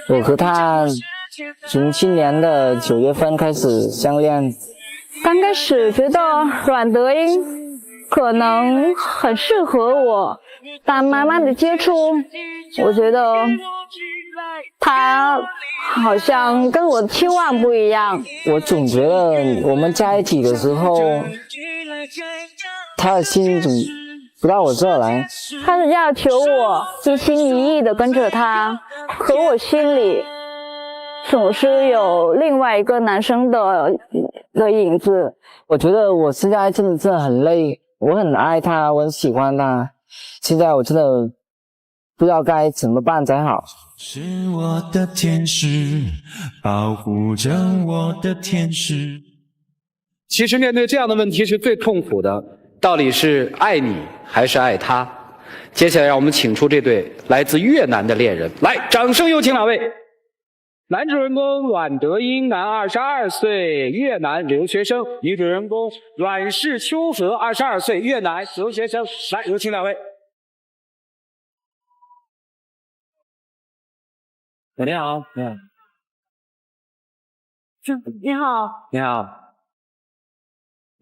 我和他从今年的9月份开始相恋。刚开始觉得阮德英可能很适合我，但慢慢的接触，我觉得他好像跟我的期望不一样。我总觉得我们在一起的时候，他的心总不到我这儿来。他是要求我一心一意的跟着他，可我心里总是有另外一个男生的影子。我觉得我现在真的很累，我很爱他，我很喜欢他，现在我真的不知道该怎么办才好。是我的天使，保护着我的天使。其实面对这样的问题是最痛苦的，到底是爱你还是爱他？接下来让我们请出这对来自越南的恋人，来，掌声有请两位。男主人公阮德英，男22岁，越南留学生；女主人公阮氏秋荷，22岁，越南留学生。来，有请两位。你好，你好，你好，你好。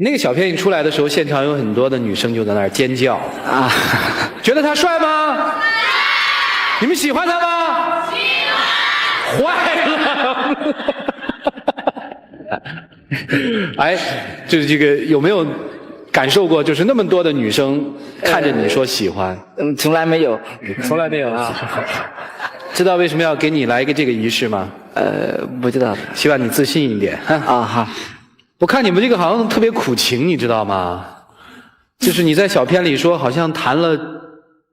那个小片一出来的时候，现场有很多的女生就在那儿尖叫啊，觉得他帅吗？你们喜欢他吗？喜欢。坏了。哎，就是这个有没有感受过？就是那么多的女生看着你说喜欢？从来没有，从来没有啊。知道为什么要给你来一个这个仪式吗？不知道。希望你自信一点。啊好。我看你们这个好像特别苦情，你知道吗？就是你在小片里说，好像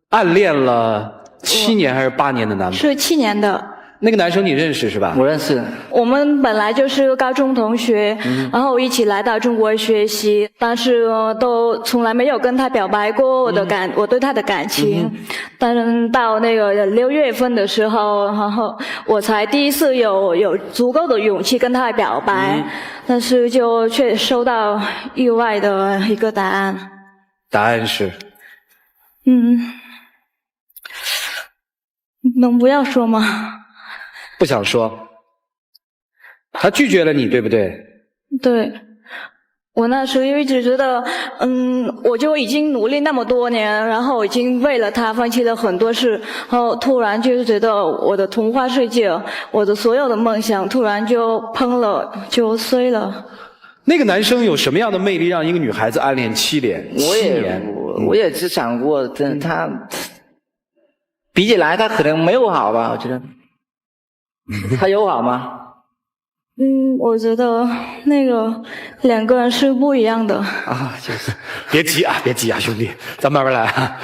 暗恋了7年还是8年的男朋友？是7年的。那个男生你认识是吧？我认识。我们本来就是高中同学，然后一起来到中国学习，但是都从来没有跟他表白过我对他的感情。但是到那个6月份的时候，然后我才第一次有足够的勇气跟他表白，但是就却收到意外的一个答案。答案是？能不要说吗？不想说。他拒绝了你，对不对？对。我那时候一直觉得，我就已经努力那么多年，然后已经为了他放弃了很多事，然后突然就是觉得我的童话世界，我的所有的梦想突然就崩了，就碎了。那个男生有什么样的魅力让一个女孩子暗恋7年？我也是想过，真的他比起来他可能没有好吧，我觉得。他有好吗？我觉得那个2个人是不一样的啊，就是。别急啊，兄弟，咱慢慢来啊。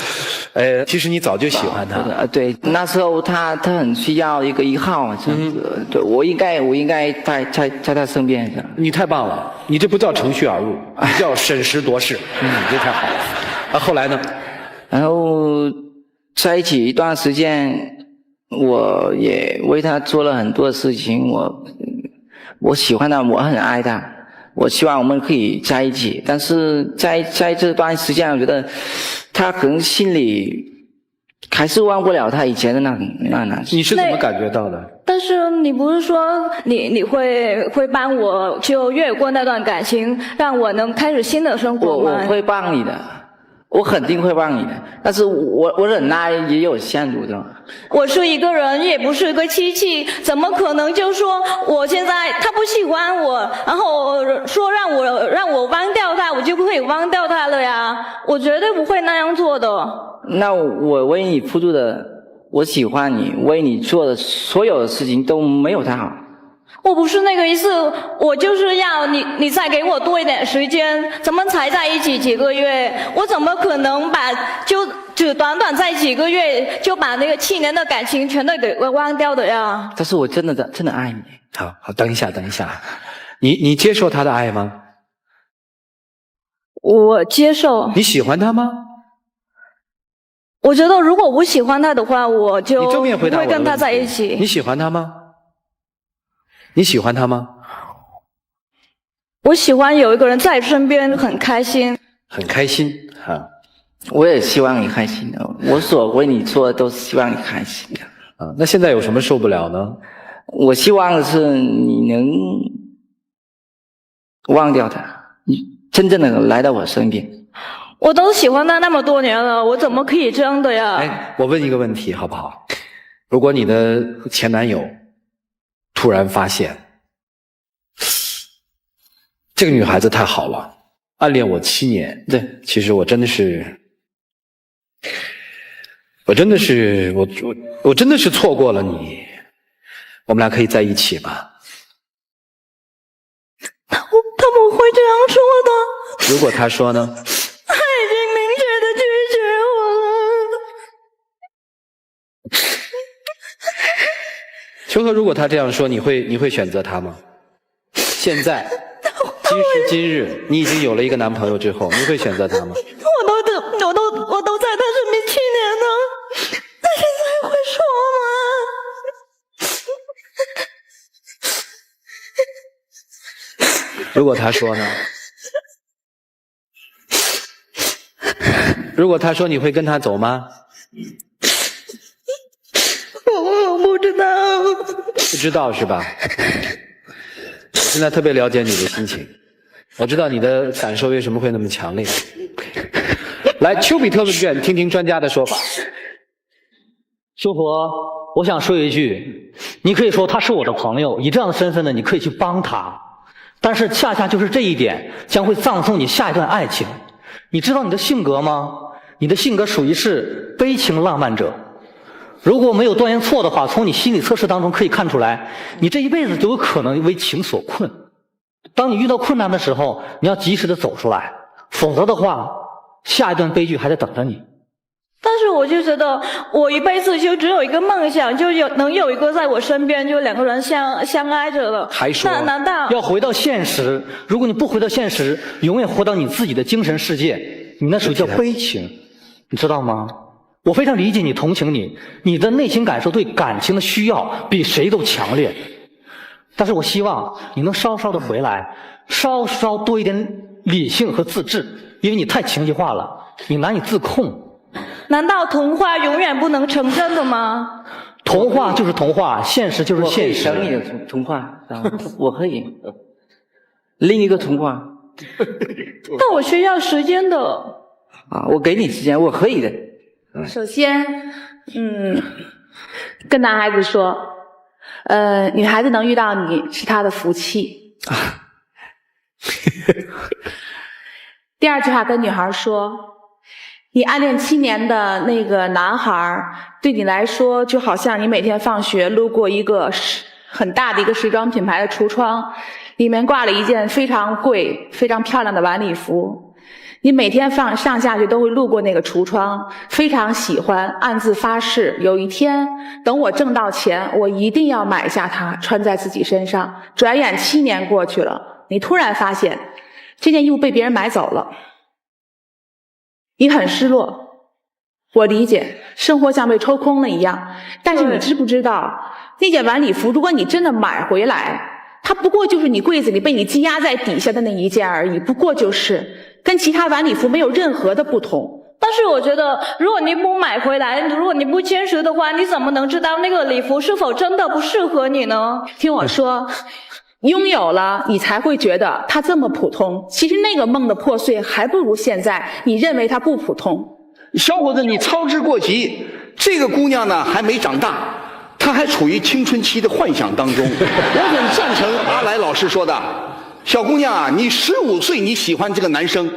其实你早就喜欢他。对，那时候他很需要一个依靠，这样子。对，我应该在他身边。你太棒了，你这不叫乘虚而入，你叫审时度势。你这太好了。后来呢？然后在一起一段时间。我也为他做了很多事情，我喜欢他，我很爱他，我希望我们可以在一起。但是在这段时间，我觉得他可能心里还是忘不了他以前的那男生。你是怎么感觉到的？但是你不是说你会帮我就越过那段感情，让我能开始新的生活吗？我会帮你的。我肯定会帮你的，但是我忍耐也有限度的。我是一个人，也不是一个机器，怎么可能就说我现在他不喜欢我，然后说让我忘掉他，我就可以忘掉他了呀？我绝对不会那样做的。那我为你付出的，我喜欢你，为你做的所有的事情都没有他好。我不是那个意思，我就是要你再给我多一点时间，咱们才在一起几个月，我怎么可能只短在几个月就把那个7年的感情全都给忘掉的呀？但是我真的爱你。好，等一下，你接受他的爱吗？我接受。你喜欢他吗？我觉得如果我喜欢他的话，我就不会跟他在一起。你喜欢他吗？你喜欢他吗？我喜欢有一个人在身边，很开心。很开心啊！我也希望你开心的，我所为你做的都是希望你开心的。啊，那现在有什么受不了呢？我希望是你能忘掉他，你真正的来到我身边。我都喜欢他那么多年了，我怎么可以这样的呀？哎，我问一个问题好不好？如果你的前男友突然发现这个女孩子太好了，暗恋我7年，对，其实我真的是错过了你，我们俩可以在一起吗？他不会这样说的。如果他说呢？他已经明确的拒绝我了。秋荷，如果他这样说，你会选择他吗？现在，今时今日，你已经有了一个男朋友之后，你会选择他吗？我都在他身边7年了，他现在会说吗？如果他说呢？如果他说你会跟他走吗？我不知道。不知道是吧？现在特别了解你的心情，我知道你的感受为什么会那么强烈。来，丘比特问卷，听听专家的说法。修佛，我想说一句，你可以说他是我的朋友，以这样的身份呢，你可以去帮他，但是恰恰就是这一点将会葬送你下一段爱情。你知道你的性格吗？你的性格属于是悲情浪漫者。如果没有断言错的话，从你心理测试当中可以看出来，你这一辈子都有可能为情所困。当你遇到困难的时候，你要及时的走出来，否则的话，下一段悲剧还在等着你。但是我就觉得，我一辈子就只有一个梦想，就能有一个在我身边，就2个人相爱着了。还说那难道要回到现实？如果你不回到现实，永远活到你自己的精神世界，你那属于叫悲情，你知道吗？我非常理解你，同情你，你的内心感受对感情的需要比谁都强烈。但是我希望你能稍稍的回来，稍稍多一点理性和自制，因为你太情绪化了，你难以自控。难道童话永远不能成真的吗？童话就是童话，现实就是现实。我可以整你的童话，我可以。另一个童话。但我需要时间的。啊，我给你时间，我可以的。首先，跟男孩子说，女孩子能遇到你是她的福气。第二句话跟女孩说，你暗恋7年的那个男孩，对你来说就好像你每天放学路过一个很大的一个时装品牌的橱窗，里面挂了一件非常贵、非常漂亮的晚礼服。你每天上下学都会路过那个橱窗，非常喜欢，暗自发誓，有一天等我挣到钱，我一定要买下它，穿在自己身上。转眼7年过去了，你突然发现这件衣服被别人买走了，你很失落。我理解，生活像被抽空了一样，但是你知不知道，那件晚礼服如果你真的买回来，它不过就是你柜子里被你积压在底下的那一件而已，不过就是跟其他晚礼服没有任何的不同。但是我觉得，如果你不买回来，如果你不坚持的话，你怎么能知道那个礼服是否真的不适合你呢？听我说，拥有了你才会觉得它这么普通，其实那个梦的破碎还不如现在你认为它不普通。小伙子，你操之过急。这个姑娘呢还没长大，她还处于青春期的幻想当中。我很赞成阿来老师说的，小姑娘啊，你15岁你喜欢这个男生，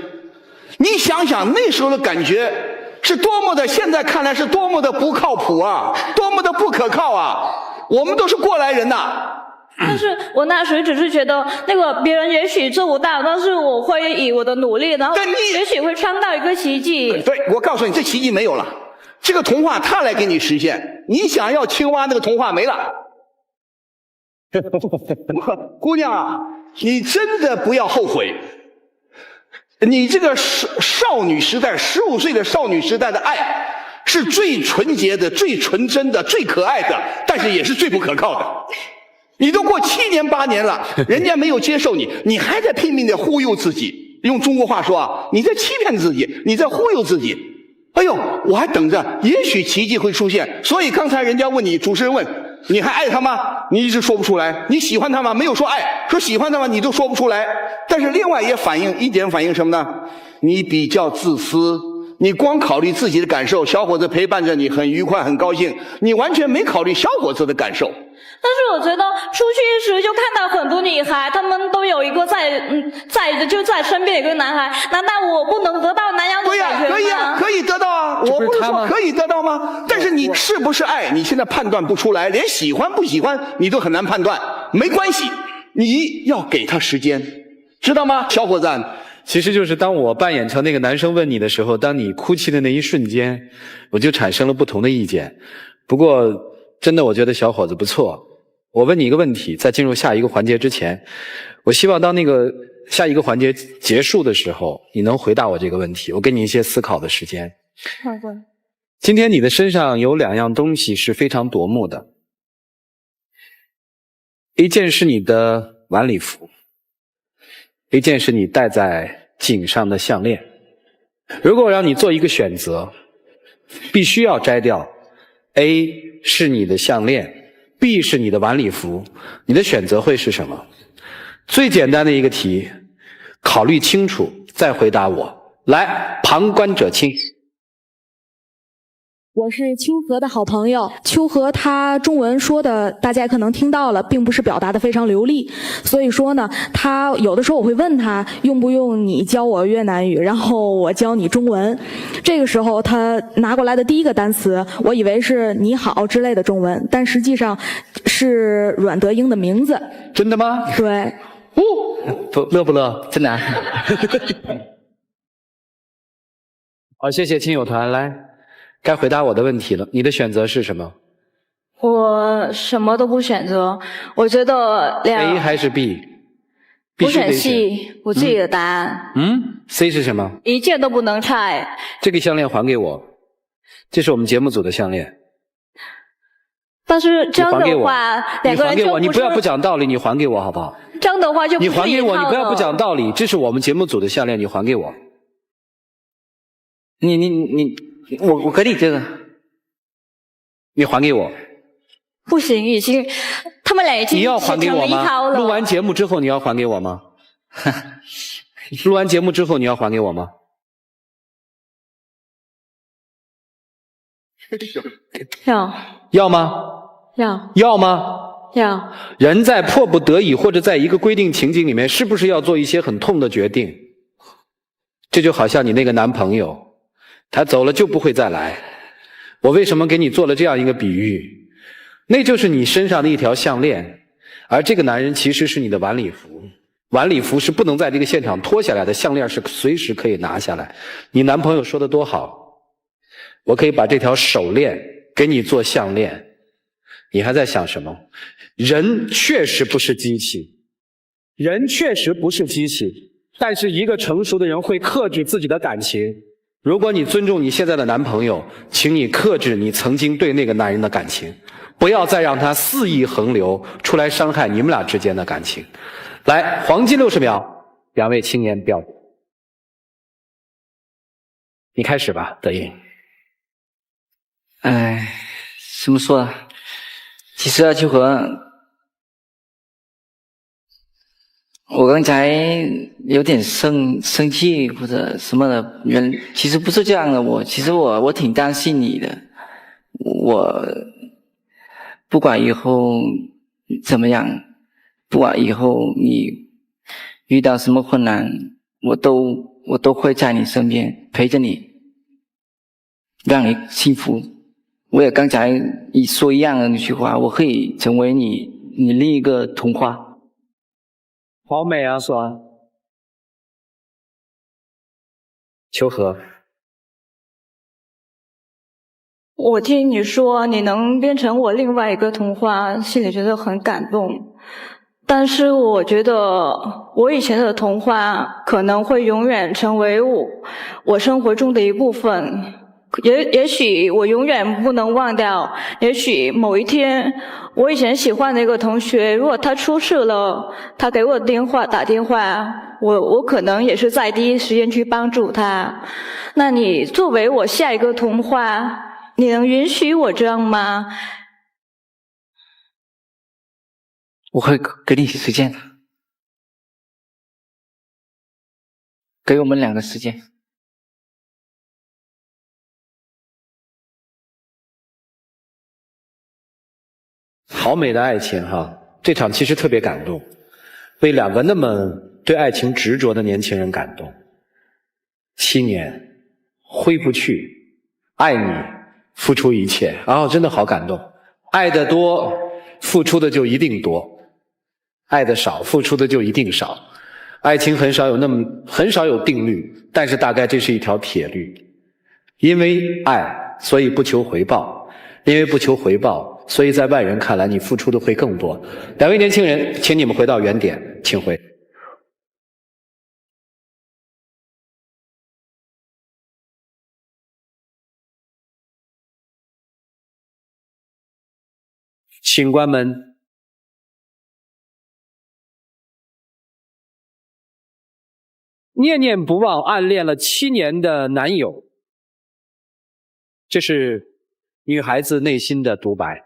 你想想那时候的感觉是多么的，现在看来是多么的不靠谱啊，多么的不可靠啊。我们都是过来人呐。但是我那时只是觉得那个别人也许做不到，但是我会以我的努力，然后也许会创造一个奇迹。对，我告诉你，这奇迹没有了，这个童话他来给你实现。你想要青蛙那个童话没了。姑娘啊，你真的不要后悔，你这个少女时代，15岁的少女时代的爱是最纯洁的、最纯真的、最可爱的，但是也是最不可靠的。你都过7年8年了，人家没有接受你，你还在拼命的忽悠自己。用中国话说啊，你在欺骗自己，你在忽悠自己。哎呦，我还等着，也许奇迹会出现。所以刚才人家问你，主持人问你还爱他吗？你一直说不出来。你喜欢他吗？没有说爱，说喜欢他吗？你都说不出来。但是另外也反映什么呢？你比较自私，你光考虑自己的感受。小伙子陪伴着你很愉快很高兴，你完全没考虑小伙子的感受。但是我觉得出去时就看到很多女孩，她们都有一个在身边有一个男孩，难道我不能得到那样的对呀，感觉吗？可以啊，可以得到啊。我不是说可以得到吗？但是你是不是爱，你现在判断不出来，连喜欢不喜欢你都很难判断。没关系，你要给他时间，知道吗，小伙子？其实就是当我扮演成那个男生问你的时候，当你哭泣的那一瞬间，我就产生了不同的意见。不过真的我觉得小伙子不错。我问你一个问题，在进入下一个环节之前，我希望当那个下一个环节结束的时候，你能回答我这个问题，我给你一些思考的时间。好的。今天你的身上有2样东西是非常夺目的，一件是你的晚礼服，一件是你戴在颈上的项链。如果让你做一个选择，必须要摘掉 A 是你的项链， B 是你的晚礼服，你的选择会是什么？最简单的一个题，考虑清楚再回答我。来，旁观者清。我是秋禾的好朋友，秋禾他中文说的大家可能听到了，并不是表达的非常流利，所以说呢，他有的时候我会问他用不用你教我越南语，然后我教你中文。这个时候他拿过来的第一个单词，我以为是你好之类的中文，但实际上是阮德英的名字。真的吗？对。不乐不乐？真的啊。好，谢谢亲友团。来，该回答我的问题了。你的选择是什么？我什么都不选择，我觉得A 还是 B？ 我选 C， 我自己的答案。C 是什么？一件都不能拆。这个项链还给我，这是我们节目组的项链。但是这样的话，两个人就你不要不讲道理，你还给我好不好？这样的话就不是你还给我，你不要不讲道理，这是我们节目组的项链，你还给我。我可以这个，你还给我。不行，他们俩已经你要还给我吗？录完节目之后你要还给我吗？录完节目之后你要还给我吗？要吗？要吗？要。人在迫不得已或者在一个规定情景里面，是不是要做一些很痛的决定？这就好像你那个男朋友，他走了就不会再来。我为什么给你做了这样一个比喻？那就是你身上的一条项链，而这个男人其实是你的晚礼服。晚礼服是不能在这个现场脱下来的，项链是随时可以拿下来。你男朋友说的多好，我可以把这条手链给你做项链。你还在想什么？人确实不是机器，人确实不是机器，但是一个成熟的人会克制自己的感情。如果你尊重你现在的男朋友，请你克制你曾经对那个男人的感情，不要再让他肆意横流，出来伤害你们俩之间的感情。来，黄金60秒，2位青年标准，你开始吧，德英。怎么说啊？其实啊，秋禾，我刚才有点生气或者什么的，其实不是这样的。我挺担心你的。我不管以后怎么样，不管以后你遇到什么困难，我都会在你身边陪着你，让你幸福。我也刚才说一样的那句话，我可以成为你另一个童话。好美啊，酸。秋禾，我听你说你能变成我另外一个童话，心里觉得很感动。但是我觉得我以前的童话可能会永远成为我生活中的一部分。也许我永远不能忘掉，也许某一天我以前喜欢的一个同学，如果他出事了，他给我打电话，我可能也是在第一时间去帮助他。那你作为我下一个童话，你能允许我这样吗？我会给你时间的，给我们2个时间。好美的爱情哈！这场其实特别感动，为2个那么对爱情执着的年轻人感动。7年，挥不去，爱你，付出一切，真的好感动。爱的多，付出的就一定多；爱的少，付出的就一定少。爱情很少有定律，但是大概这是一条铁律。因为爱，所以不求回报；因为不求回报，所以在外人看来你付出的会更多。2位年轻人，请你们回到原点，请回。请关门。念念不忘暗恋了7年的男友，这是女孩子内心的独白。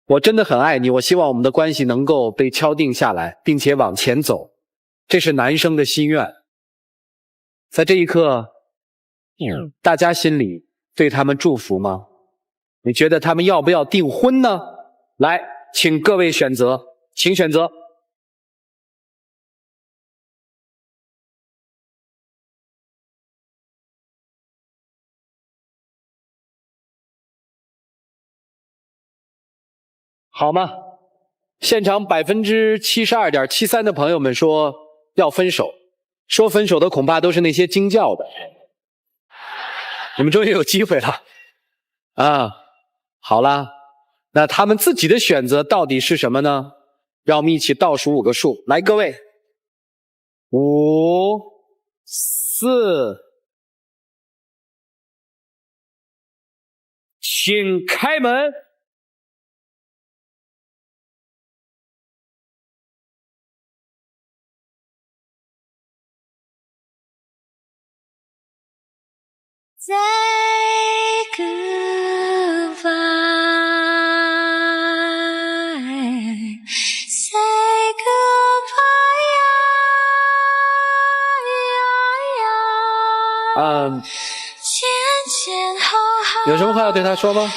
我真的很爱你，我希望我们的关系能够被敲定下来，并且往前走，这是男生的心愿。在这一刻，大家心里对他们祝福吗？你觉得他们要不要订婚呢？来，请各位选择，请选择。好吗？现场72.73%的朋友们说要分手，说分手的恐怕都是那些惊叫的。你们终于有机会了啊！好啦，那他们自己的选择到底是什么呢？让我们一起倒数5个数，来，各位，5、4，请开门。Say goodbye, say goodbye, 前后后，有什么话要对他说吗？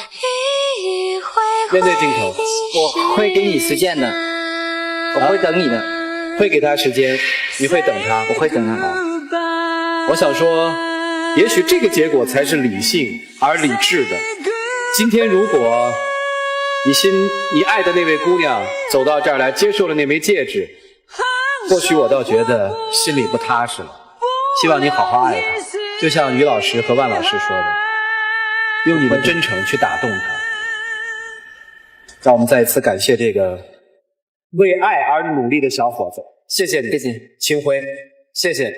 面对镜头，我会给你时间的，我会等你的，会给他时间，你会等他，我会等他。我想说，也许这个结果才是理性而理智的。今天如果你爱的那位姑娘走到这儿来接受了那枚戒指，或许我倒觉得心里不踏实了。希望你好好爱她，就像于老师和万老师说的，用你的真诚去打动她。让我们再一次感谢这个为爱而努力的小伙子，谢谢你，谢谢，清辉，谢谢。